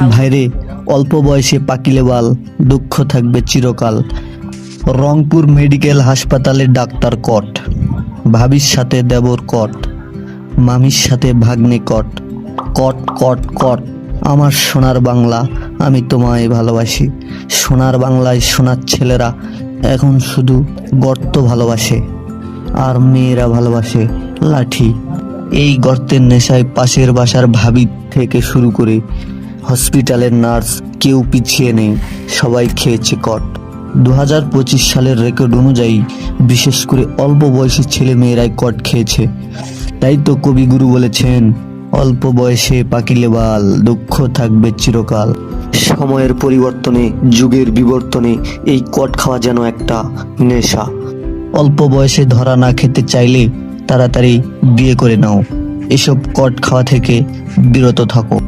ভাইরে, অল্প বয়সে পাকিলে বাল, দুঃখ থাকবে চিরকাল। রংপুর মেডিকেল হাসপাতালে ডাক্তার কট, ভাবির সাথে দেবর কট, মামির সাথে ভাগ্নে কট। কট কট কট, আমার সোনার বাংলা, আমি তোমায় ভালোবাসি। সোনার বাংলায় সোনার ছেলেরা এখন শুধু গর্ত ভালোবাসে, আর মেয়েরা ভালোবাসে লাঠি। এই গর্তের নেশায় পাশের বাসার ভাবি থেকে শুরু করে হসপিটালের নার্স কেউ পিছিয়ে নেই, সবাই খেয়েছে কট। 2025 সালের রেকর্ড অনুযায়ী বিশেষ করে অল্প বয়সী ছেলে মেয়েরাই কট খেয়েছে। তাই তো কবিগুরু বলেছেন, অল্প বয়সে পাকিলে বাল, দুঃখ থাকবে চিরকাল। সময়ের পরিবর্তনে, যুগের বিবর্তনে এই কট খাওয়া যেন একটা নেশা। অল্প বয়সে ধরা না খেতে চাইলে তাড়াতাড়ি বিয়ে করে নাও। এসব কট খাওয়া থেকে বিরত থাকো।